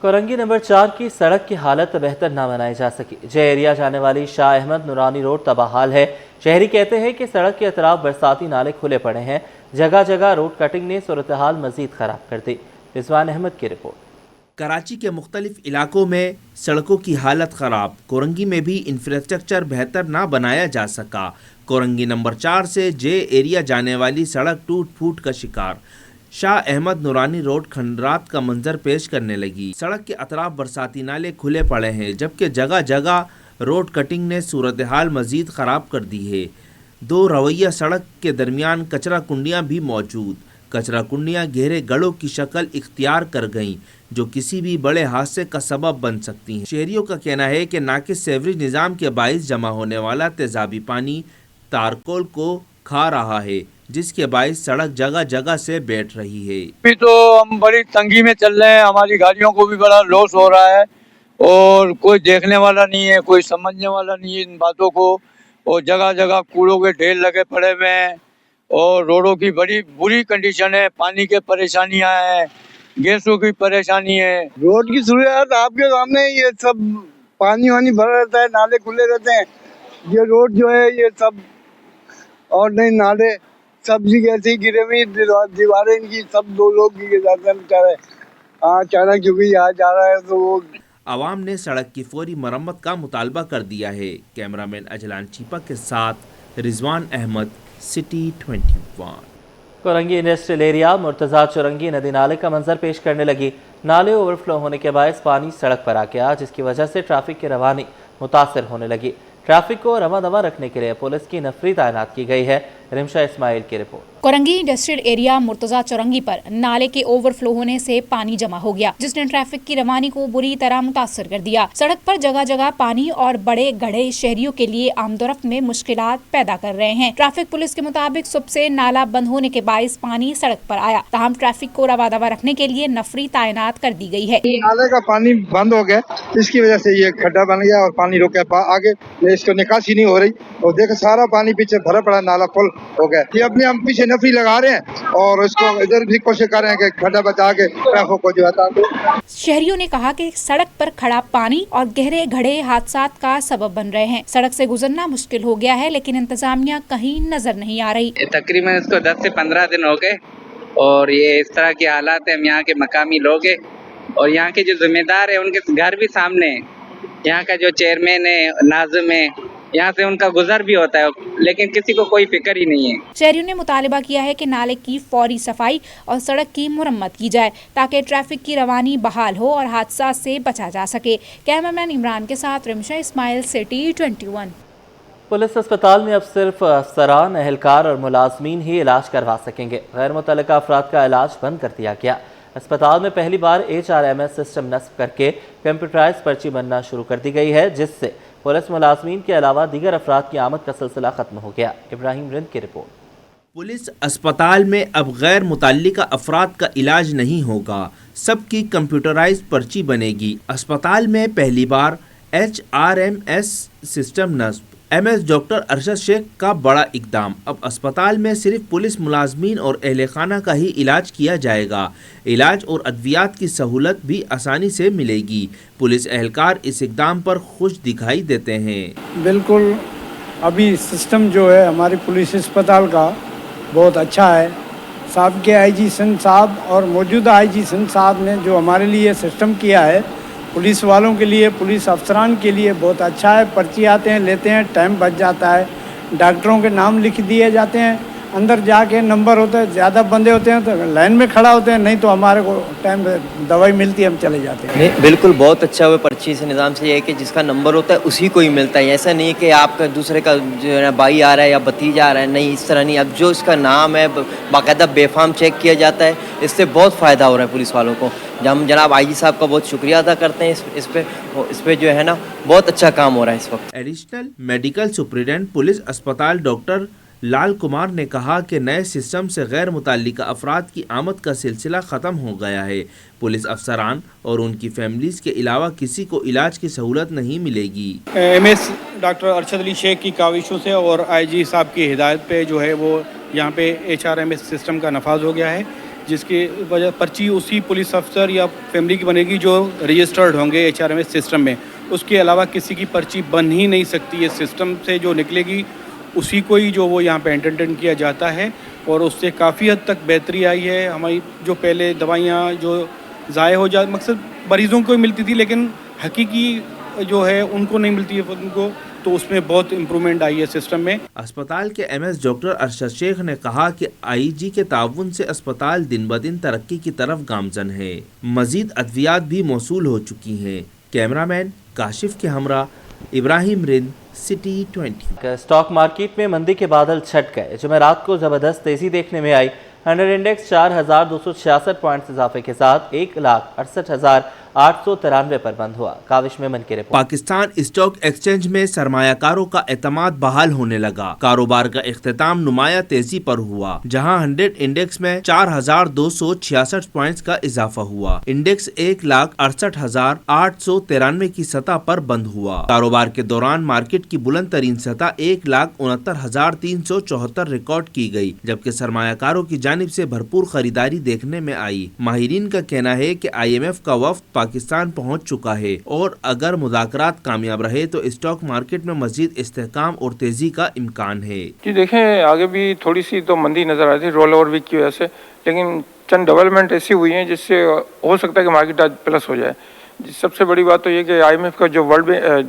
Korangi number 4 की सड़क की हालत बेहतर ना बनाई जा सकी। जे एरिया जाने वाली शाह अहमद नूरानी रोड तबाहाल है। शहरी कहते हैं कि सड़क के अतराफ बरसाती नाले खुले पड़े हैं। जगह जगह रोड कटिंग ने सूरत हाल मजीद खराब कर दी। रिजवान अहमद की रिपोर्ट। कराची के मुख्तलिफ इलाकों में सड़कों की हालत ख़राब। कोरंगी में भी इंफ्रास्ट्रक्चर बेहतर ना बनाया जा सका। कोरंगी नंबर 4 से जे एरिया जाने वाली सड़क टूट फूट का शिकार। शाह अहमद नूरानी रोड खंडरात का मंजर पेश करने लगी। सड़क के अतराफ बरसाती नाले खुले पड़े हैं, जबकि जगह जगह रोड कटिंग ने सूरत हाल मजीद ख़राब कर दी है। दो रवैया सड़क के दरमियान कचरा कुंडियाँ भी मौजूद। कचरा कुंडियाँ गहरे गढ़ों की शक्ल इख्तियार कर गईं, जो किसी भी बड़े हादसे का सबब बन सकती हैं। शहरियों का कहना है कि नाकिस सेवरेज निज़ाम के बाइस जमा होने वाला तेज़ाबी पानी तारकोल को खा रहा है, जिसके बाइस सड़क जगह जगह से बैठ रही है। अभी तो हम बड़ी तंगी में चल रहे हैं, हमारी गाड़ियों को भी बड़ा लॉस हो रहा है और कोई देखने वाला नहीं है, कोई समझने वाला नहीं है इन बातों को। और जगह जगह कूड़ों के ढेर लगे पड़े हुए हैं और रोडों की बड़ी बुरी कंडीशन है। पानी के परेशानियां हैं, गैसों की परेशानी है। रोड की सूरत आपके सामने, ये सब पानी वानी भरा रहता है, नाले खुले रहते हैं। ये रोड जो है ये सब और नहीं, नाले सब्जी कैसी गिरे हुई, दीवारें इनकी सब दो लोग गिर जाते हैं बेचारे। हाँ, अचानक क्योंकि यहाँ जा रहा है तो वो। आवाम ने सड़क की फौरी मरम्मत का मुतालबा कर दिया है। कैमरामैन अजलान चीपा के साथ Rizwan Ahmed, city 21। Korangi industrial area Murtaza Chowrangi नदी नाले का मंजर पेश करने लगी। नाले ओवरफ्लो होने के बायस पानी सड़क पर आ गया, जिसकी वजह से ट्रैफिक की रवानी मुतासर होने लगी। ट्रैफिक को रवा दवा रखने के लिए पुलिस की नफरी तैनात की गई है। रिमशा इस्माइल की report. Korangi industrial area Murtaza Chowrangi पर नाले के ओवरफ्लो होने से पानी जमा हो गया, जिसने ट्रैफिक की रवानी को बुरी तरह मुतासर कर दिया। सड़क पर जगह जगह पानी और बड़े गड्ढे शहरियों के लिए आमदोरफ्त में मुश्किलात पैदा कर रहे हैं। ट्रैफिक पुलिस के मुताबिक सुबह से नाला बंद होने के बायस पानी सड़क पर आया, ताहम ट्रैफिक को रवा दवा रखने के लिए नफरी तैनात कर दी गई है। नाले का पानी बंद हो गया, इसकी वजह से ये खड्डा बन गया और पानी रुक गया। आगे इसको निकासी नहीं हो रही और देखो सारा पानी पीछे भरा पड़ा, नाला फुल हो गया। ये अपने हम पीछे नफरी लगा रहे हैं और इसको इधर भी कोशिश कर रहे हैं कि खड्डा बचा के ट्रैफिक को जो हटा दो। शहरियों ने कहा कि सड़क पर खड़ा पानी और गहरे गड्ढे हादसात का सबब बन रहे हैं। सड़क से गुजरना मुश्किल हो गया है, लेकिन इंतजामिया कहीं नजर नहीं आ रही। तकरीबन इसको 10 से 15 दिन हो गए और ये इस तरह के हालात है। हम यहाँ के मकामी लोग हैं और यहाँ के जो जिम्मेदार है उनके घर भी सामने है। यहाँ का जो चेयरमैन है, नाज़िम है, यहाँ से उनका गुजर भी होता है, लेकिन किसी को कोई फिक्र ही नहीं है। शहरियों ने मुतालिबा किया है कि नाले की फौरी सफाई और सड़क की मुरम्मत की जाए, ताकि ट्रैफिक की रवानी बहाल हो और हादसा से बचा जा सके। कैमरामैन इमरान के साथ रिमशा इस्माइल, सिटी 21। पुलिस अस्पताल में अब सिर्फ अफसरान, एहलकार और मुलाजमीन ही इलाज करवा सकेंगे। गैर मुतल्लिका अफराद का इलाज बंद कर दिया गया। अस्पताल में पहली बार HRMS सिस्टम नस्ब करके कंप्यूटराइज पर्ची बनना शुरू कर दी गई है, जिससे पुलिस मुलाजमीन के अलावा दीगर अफराद की आमद का सिलसिला खत्म हो गया। इब्राहिम रिंद की रिपोर्ट। पुलिस अस्पताल में अब गैर मुतल्लिका अफराद का इलाज नहीं होगा, सबकी कंप्यूटराइज पर्ची बनेगी। अस्पताल में पहली बार HRMS सिस्टम नस्ब। MS डॉक्टर अरशद शेख का बड़ा इकदाम। अब अस्पताल में सिर्फ पुलिस मुलाजमीन और अहले खाना का ही इलाज किया जाएगा। इलाज और अद्वियात की सहूलत भी आसानी से मिलेगी। पुलिस एहलकार इस इकदाम पर खुश दिखाई देते हैं। बिल्कुल, अभी सिस्टम जो है हमारी पुलिस अस्पताल का बहुत अच्छा है। साहब के IG सिंध साहब और मौजूदा IG सिंध साहब ने जो हमारे लिए सिस्टम किया है, पुलिस वालों के लिए, पुलिस अफसरान के लिए बहुत अच्छा है। पर्ची आते हैं, लेते हैं, टाइम बच जाता है। डॉक्टरों के नाम लिख दिए जाते हैं, अंदर जाके नंबर होता है, ज़्यादा बंदे होते हैं तो लाइन में खड़ा होते हैं, नहीं तो हमारे को टाइम दवाई मिलती है, हम चले जाते हैं। नहीं, बिल्कुल बहुत अच्छा हुआ। पर्ची से निज़ाम से ये है कि जिसका नंबर होता है उसी को ही मिलता है। ऐसा नहीं है कि आपका दूसरे का जो है ना भाई आ रहा है या भतीजा आ रहा है, नहीं, इस तरह नहीं। अब जो इसका नाम है बाकायदा बेफाम चेक किया जाता है। इससे बहुत फ़ायदा हो रहा है पुलिस वालों को। हम जनाब IG साहब का बहुत शुक्रिया अदा करते हैं। इस पे जो है ना बहुत अच्छा काम हो रहा है इस वक्त। एडिशनल मेडिकल सुपरिटेंडेंट पुलिस अस्पताल डॉक्टर लाल कुमार ने कहा कि नए सिस्टम से गैर मुतल्लिका अफराद की आमद का सिलसिला ख़त्म हो गया है। पुलिस अफसरान और उनकी फैमिलीज़ के अलावा किसी को इलाज की सहूलत नहीं मिलेगी। MS डॉक्टर अरशद अली शेख की काविशों से और IG साहब की हिदायत पे जो है वो यहाँ पे HRMS सिस्टम का नफाज हो गया है। جس کی وجہ پرچی اسی پولیس افسر یا فیملی کی بنے گی جو رجسٹرڈ ہوں گے HRMS سسٹم میں. اس کے علاوہ کسی کی پرچی بن ہی نہیں سکتی. یہ سسٹم سے جو نکلے گی اسی کو ہی جو وہ یہاں پہ انٹرٹین کیا جاتا ہے, اور اس سے کافی حد تک بہتری آئی ہے. ہماری جو پہلے دوائیاں جو ضائع ہو جاتی مقصد مریضوں کو ملتی تھی لیکن حقیقی جو ہے ان کو نہیں ملتی ہے ان کو, تو اس میں بہت امپرومنٹ آئی ہے سسٹم میں. اسپتال کے MS ڈاکٹر ارشد شیخ نے کہا کہ IG کے تعاون سے اسپتال دن بدن ترقی کی طرف گامزن ہے. مزید ادویات بھی موصول ہو چکی ہیں. کیمرہ مین کاشف کے ہمراہ ابراہیم رند, سٹی 20. اسٹاک مارکیٹ میں مندی کے بادل چھٹ گئے. جمعرات کو زبردست تیزی دیکھنے میں آئی. 100 انڈیکس 4266 پوائنٹس اضافے کے ساتھ 1,68,893 پر بند ہوا. کاوش میمن کی رپورٹ. پاکستان اسٹاک ایکسچینج میں سرمایہ کاروں کا اعتماد بحال ہونے لگا. کاروبار کا اختتام نمایاں تیزی پر ہوا, جہاں 100 انڈیکس میں 4,266 پوائنٹس کا اضافہ ہوا. انڈیکس 1,68,893 کی سطح پر بند ہوا. کاروبار کے دوران مارکیٹ کی بلند ترین سطح 1,69,374 ریکارڈ کی گئی, جبکہ سرمایہ کاروں کی جانب سے بھرپور خریداری دیکھنے میں آئی. ماہرین کا کہنا ہے کہ IMF کا وفد پاکستان پہنچ چکا ہے, اور اگر مذاکرات کامیاب رہے تو اسٹاک مارکیٹ میں مزید استحکام اور تیزی کا امکان ہے. جی دیکھیں, آگے بھی تھوڑی سی تو مندی نظر آتی ہے رول اوور ویک کی وجہ سے, لیکن چند ڈیولپمنٹ ایسی ہوئی ہیں جس سے ہو سکتا ہے کہ مارکیٹ آج پلس ہو جائے. سب سے بڑی بات تو یہ کہ IMF کا جو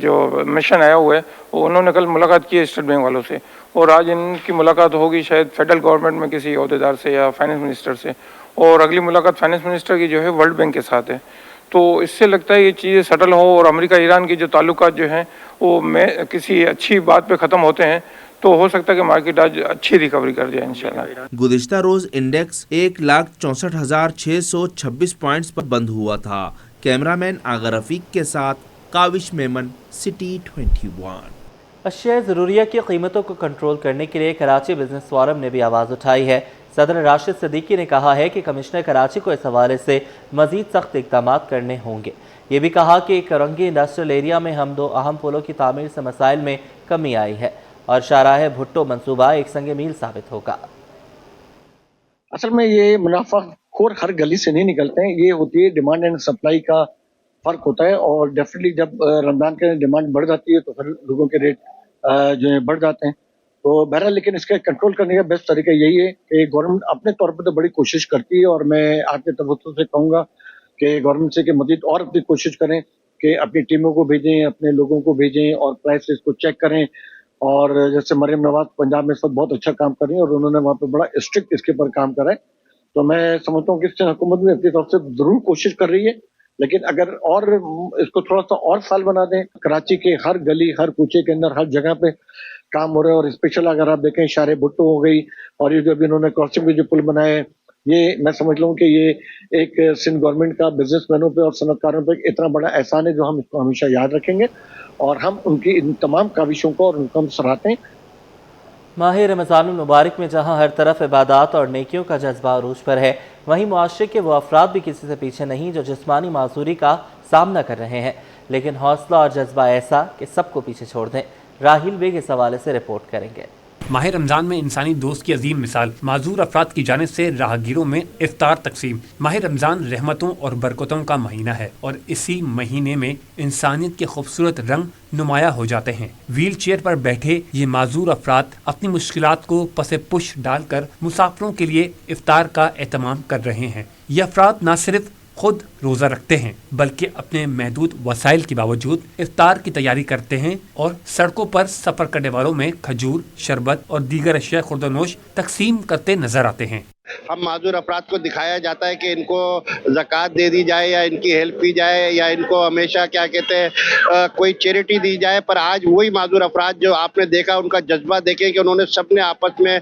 جو مشن آیا ہوا ہے وہ انہوں نے کل ملاقات کی ہے اسٹیٹ بینک والوں سے, اور آج ان کی ملاقات ہوگی شاید فیڈرل گورنمنٹ میں کسی عہدیدار سے یا فائنانس منسٹر سے, اور اگلی ملاقات فائنانس منسٹر کی جو ہے ورلڈ بینک کے ساتھ ہے. تو اس سے لگتا ہے یہ چیزیں سیٹل ہو, اور امریکہ ایران کی جو تعلقات جو ہیں وہ کسی اچھی بات پہ ختم ہوتے ہیں, تو ہو سکتا ہے کہ مارکیٹ آج اچھی ریکوری کر جائے انشاءاللہ. گزشتہ روز انڈیکس 1,64,626 پوائنٹس پر بند ہوا تھا. کیمرہ مین آغا رفیق کے ساتھ کاوش میمن, سٹی 21. اشیاء ضروریہ کی قیمتوں کو کنٹرول کرنے کے لیے کراچی بزنس فورم نے بھی آواز اٹھائی ہے. صدر راشد صدیقی نے کہا ہے کہ کمشنر کراچی کو اس حوالے سے مزید سخت اقدامات کرنے ہوں گے. یہ بھی کہا کہ کرنگی انڈسٹریل ایریا میں ہم 2 اہم پلوں کی تعمیر سے مسائل میں کمی آئی ہے, اور شاہراہ بھٹو منصوبہ ایک سنگ میل ثابت ہوگا. اصل میں یہ منافع خور ہر گلی سے نہیں نکلتے ہیں, یہ ہوتی ہے ڈیمانڈ اینڈ سپلائی کا فرق ہوتا ہے, اور ڈیفینیٹلی جب رمضان کے ڈیمانڈ بڑھ جاتی ہے تو پھر لوگوں کے ریٹ جو ہے بڑھ جاتے ہیں. تو بہرحال لیکن اس کا کنٹرول کرنے کا بیسٹ طریقہ یہی ہے کہ گورنمنٹ اپنے طور پر تو بڑی کوشش کرتی ہے, اور میں آپ کے توجہ سے کہوں گا کہ گورنمنٹ سے کہ مزید اور اپنی کوشش کریں کہ اپنی ٹیموں کو بھیجیں, اپنے لوگوں کو بھیجیں, اور پرائسز کو چیک کریں. اور جیسے مریم نواز پنجاب میں اس وقت بہت اچھا کام کر رہی ہیں, اور انہوں نے وہاں پہ بڑا اسٹرکٹ اس کے اوپر کام کرا ہے. تو میں سمجھتا ہوں کہ اس سے حکومت بھی اپنی طرف سے ضرور کوشش کر رہی ہے, لیکن اگر اور اس کو تھوڑا سا اور فعال بنا دیں, کراچی کے ہر گلی ہر کوچے کے اندر ہر جگہ پہ کام ہو رہا ہے. اور اسپیشل اگر آپ دیکھیں شارے بھٹو ہو گئی, اور یہ جو ابھی انہوں نے کراسنگ کے جو پل بنائے ہیں, یہ میں سمجھ لوں کہ یہ ایک سندھ گورنمنٹ کا بزنس مینوں پہ اور صنعت کاروں پہ اتنا بڑا احسان ہے جو ہم اس کو ہمیشہ یاد رکھیں گے, اور ہم ان کی ان تمام کاوشوں کو اور ان کو ہم سراہتے ہیں. ماہ رمضان المبارک میں جہاں ہر طرف عبادات اور نیکیوں کا جذبہ عروج پر ہے, وہیں معاشرے کے وہ افراد بھی کسی سے پیچھے نہیں جو جسمانی معذوری کا سامنا کر رہے ہیں, لیکن حوصلہ اور جذبہ ایسا کہ سب کو پیچھے چھوڑ دیں. راہیل بیگ اس حوالے سے رپورٹ کریں گے. ماہ رمضان میں انسانی دوست کی عظیم مثال, معذور افراد کی جانب سے راہگیروں میں افطار تقسیم. ماہ رمضان رحمتوں اور برکتوں کا مہینہ ہے, اور اسی مہینے میں انسانیت کے خوبصورت رنگ نمایاں ہو جاتے ہیں. ویل چیئر پر بیٹھے یہ معذور افراد اپنی مشکلات کو پس پش ڈال کر مسافروں کے لیے افطار کا اہتمام کر رہے ہیں. یہ افراد نہ صرف خود روزہ رکھتے ہیں بلکہ اپنے محدود وسائل کے باوجود افطار کی تیاری کرتے ہیں, اور سڑکوں پر سفر کرنے والوں میں کھجور, شربت اور دیگر اشیاء خوردنوش تقسیم کرتے نظر آتے ہیں. ہم معذور افراد کو دکھایا جاتا ہے کہ ان کو زکوٰۃ دے دی جائے یا ان کی ہیلپ کی جائے یا ان کو ہمیشہ کیا کہتے ہیں کوئی چیریٹی دی جائے, پر آج وہی معذور افراد جو آپ نے دیکھا ان کا جذبہ دیکھیں کہ انہوں نے سب نے آپس میں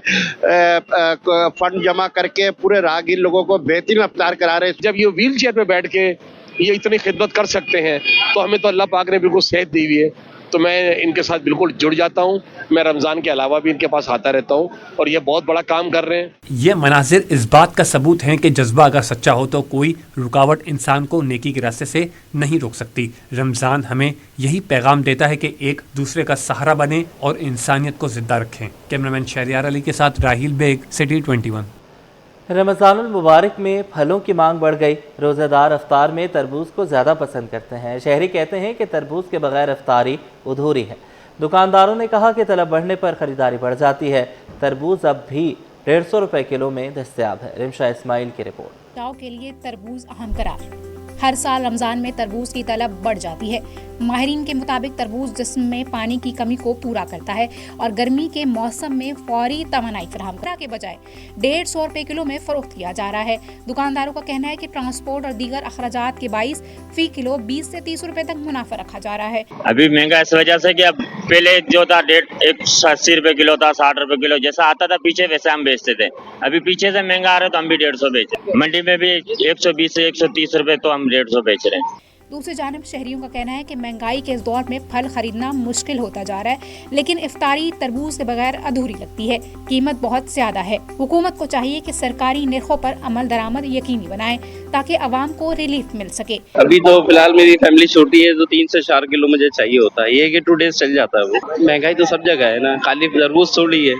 فنڈ جمع کر کے پورے راہگیر لوگوں کو بہترین افطار کرا رہے ہیں. جب یہ ویل چیئر پہ بیٹھ کے یہ اتنی خدمت کر سکتے ہیں تو ہمیں تو اللہ پاک نے بالکل صحت دی ہوئی ہے, تو میں ان کے ساتھ بالکل جڑ جاتا ہوں. میں رمضان کے علاوہ بھی ان کے پاس آتا رہتا ہوں, اور یہ بہت بڑا کام کر رہے ہیں. یہ مناظر اس بات کا ثبوت ہیں کہ جذبہ اگر سچا ہو تو کوئی رکاوٹ انسان کو نیکی کے راستے سے نہیں روک سکتی. رمضان ہمیں یہی پیغام دیتا ہے کہ ایک دوسرے کا سہارا بنیں اور انسانیت کو زندہ رکھیں. کیمرہ مین شہریار علی کے ساتھ راہیل بیگ, سٹی 21. रमज़ान मुबारक में फलों की मांग बढ़ गई। रोज़ेदार अफ्तार में तरबूज को ज़्यादा पसंद करते हैं। शहरी कहते हैं कि तरबूज के बगैर अफ्तारी अधूरी है। दुकानदारों ने कहा कि तलब बढ़ने पर ख़रीदारी बढ़ जाती है। तरबूज अब भी 150 रुपये किलो में दस्तयाब है। रिमशा इस्माइल की रिपोर्ट। गाँव के लिए तरबूज अहम करार। हर साल रमज़ान में तरबूज की तलब बढ़ जाती है। माहिरीन के मुताबिक तरबूज जिस्म में पानी की कमी को पूरा करता है और गर्मी के मौसम में फौरी तवानाई फराहम के बजाय 150 रुपये किलो में फरोख्त किया जा रहा है। दुकानदारों का कहना है कि ट्रांसपोर्ट और दीगर अखराजात के बाइस फी किलो 20 से 30 रुपए तक मुनाफा रखा जा रहा है। अभी महंगा इस वजह से कि अब पहले जो था 180 रुपए किलो था, 60 रुपए किलो जैसा आता था पीछे वैसे हम बेचते थे। अभी पीछे से महंगा आ रहा है तो हम भी 150 बेचे। मंडी में भी 120 से 130 रुपए तो हम 150 बेच रहे हैं। दूसरी जानिब शहरियों का कहना है कि महंगाई के इस दौर में फल खरीदना मुश्किल होता जा रहा है, लेकिन इफ्तारी तरबूज के बगैर अधूरी लगती है। कीमत बहुत ज्यादा है। हुकूमत को चाहिए कि सरकारी निर्खों पर अमल दरामद यकीनी बनाए ताकि आवाम को रिलीफ मिल सके। अभी तो फिलहाल मेरी फैमिली छोटी है तो 3 से 4 किलो मुझे चाहिए होता है। ये कि 2 डेज चल जाता है। वो महंगाई तो सब जगह है ना, खाली तरबूज थोड़ी है,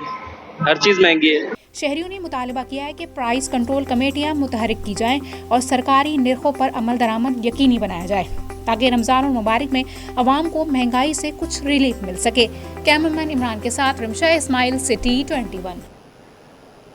हर चीज महंगी है। शहरियों ने मुतालबा किया है कि प्राइस कंट्रोल कमेटियां मुतहरिक की जाएं और सरकारी निर्खों पर अमल दरामद यकीनी बनाया जाए ताकि रमज़ान मुबारक में आवाम को महंगाई से कुछ रिलीफ मिल सके। कैमरामैन इमरान के साथ रिमशा इस्माइल, सिटी 21।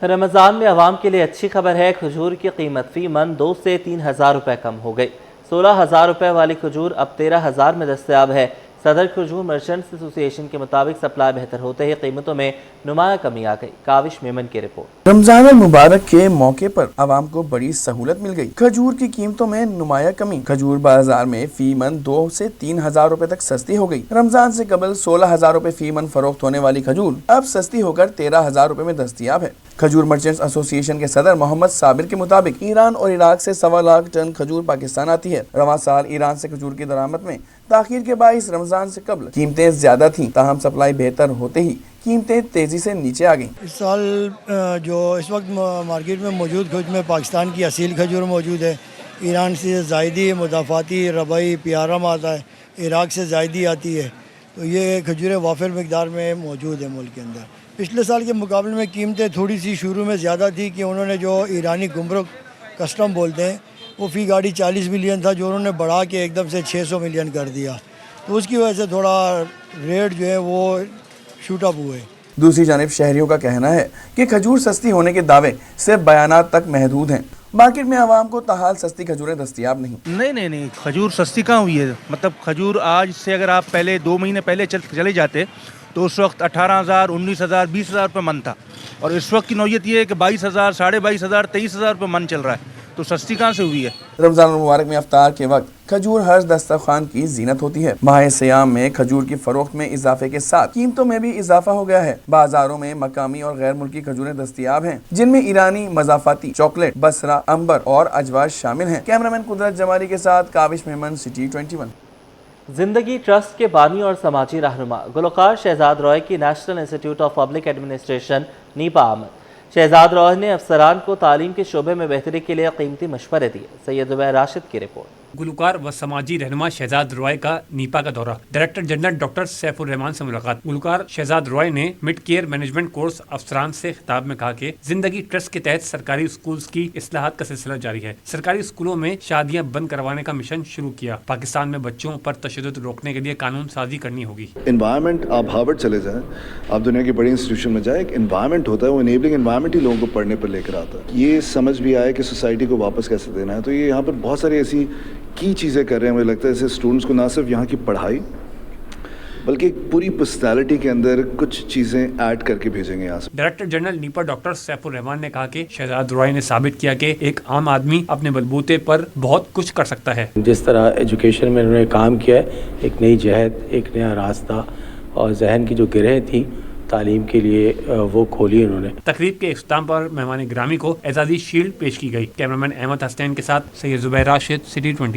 रमज़ान में आवाम के लिए अच्छी खबर है। खजूर की कीमत फी मन 2 से 3 हज़ार रुपये कम हो गई। 16,000 रुपये वाली खजूर अब 13,000 में दस्तयाब है। सदर खजूर मर्चेंट्स एसोसिएशन के मुताबिक सप्लाई बेहतर होते ही कीमतों में नुमाया कमी आ गई। काविश मेमन की रिपोर्ट। रमजान मुबारक के मौके पर आवाम को बड़ी सहूलत मिल गई। खजूर की कीमतों में नुमाया कमी। खजूर बाजार में फी मन 2 से 3 हज़ार रुपए तक सस्ती हो गई। रमजान से कबल 16,000 रुपए फी मन फरोख्त होने वाली खजूर अब सस्ती होकर 13,000 रुपए में दस्तयाब है। खजूर मर्चेंट्स एसोसिएशन के सदर मोहम्मद साबिर के मुताबिक ईरान और इराक से 1.25 लाख टन खजूर पाकिस्तान आती है। रवां साल ईरान से खजूर की दरामद में ताखीर के बाइस रमजान से कबल कीमतें ज्यादा थीं, ताहम सप्लाई बेहतर होते ही कीमतें तेजी से नीचे आ गईं। इस साल जो इस वक्त मार्केट में मौजूद खजूर में पाकिस्तान की असील खजूर मौजूद है। ईरान से जायदी, मुदाफ़ाती, रबई, प्यारम आता है। इराक से जायदी आती है। तो ये खजूरें वाफिर मिकदार में मौजूद है मुल्क के अंदर। पिछले साल के मुकाबले में कीमतें थोड़ी सी शुरू में ज़्यादा थी कि उन्होंने जो ईरानी गुमरक कस्टम बोलते हैं वो फ़ी गाड़ी 40 मिलियन था, जो उन्होंने बढ़ा के एकदम से 600 मिलियन कर दिया। तो उसकी वजह से थोड़ा रेट जो है वो शूट अप हुए। दूसरी जानिब शहरियों का कहना है कि खजूर सस्ती होने के दावे सिर्फ बयानात तक महदूद हैं। मार्केट में आवाम को ताहाल सस्ती खजूरें दस्तयाब नहीं। नहीं, खजूर सस्ती कहाँ हुई है। मतलब खजूर आज से अगर आप पहले 2 महीने पहले चले जाते तो उस वक्त 18,000, 19,000, 20,000 रुपये मन था, और इस वक्त की नौयत ये है कि 22,000, 22,500, 23,000 रुपये मन चल रहा है। तो सस्ती कहाँ से हुई है। रमजान मुबारक में अफ्तार के वक्त खजूर हर दस्तरखान की जीनत होती है। माह सियाम में खजूर की फरोख्त में इजाफे के साथ कीमतों में भी इजाफा हो गया है। बाजारों में मकामी और गैर मुल्की खजूरें दस्तयाब हैं, जिनमें ईरानी, मजाफाती, चॉकलेट, बसरा, अंबर और अजवाज शामिल हैं। कैमरामैन कुदरत जमाली के साथ काविश मेमन, सिटी 21। जिंदगी ट्रस्ट के बानी और समाजी रहनुमा गुलकार शहजाद रॉय की national institute of public administration Nipah आमद। शहजाद रॉय ने अफसरान को तालीम के शोबे में बेहतरी के लिए कीमती मशवरे दिए। सैयद जुबैर राशिद की रिपोर्ट। गुलकार व समाजी रहनुमा शहजाद रॉय का नीपा का दौरा। Director general doctor Saifur Rahman से मुलाकात। गुलकार शहजाद रॉय ने मिड केयर मैनेजमेंट कोर्स अफसरान से खिताब में कहा कि जिंदगी ट्रस्ट के तहत सरकारी स्कूल्स की इस्लाहात का सिलसिला जारी है। सरकारी स्कूलों में शादियां बंद करवाने का मिशन शुरू किया। पाकिस्तान में बच्चों पर तशद्दुद रोकने के लिए कानून साजी करनी होगी। एनवायरनमेंट, आप हार्वर्ड चले जाएं, आप दुनिया की बड़ी इंस्टीट्यूशन में जाए, एक एनवायरनमेंट होता है, वो इनेबलिंग एनवायरनमेंट ही लोगों को पढ़ने पर लेकर आता है। ये समझ भी आए कि सोसाइटी को वापस कैसे देना है। तो ये यहाँ पर बहुत सारी ऐसी की चीज़ें कर रहे हैं। मुझे लगता है जैसे स्टूडेंट्स को ना सिर्फ यहाँ की पढ़ाई बल्कि एक पूरी पर्सनैलिटी के अंदर कुछ चीज़ें ऐड करके भेजेंगे यहाँ से। Director general Nipah doctor Saifur Rahman ने कहा कि शहजाद रॉय ने साबित किया कि एक आम आदमी अपने बलबूते पर बहुत कुछ कर सकता है। जिस तरह एजुकेशन में उन्होंने काम किया है, एक नई जहद, एक नया रास्ता और जहन की जो गिरह थी तालीम के लिए वो खोली उन्होंने। तकरीब के इख्तिताम पर मेहमान ग्रामी को एजाजी शील्ड पेश की गई। कैमरामैन अहमद हसनैन के साथ सैयद जुबैर राशिद, सिटी 21।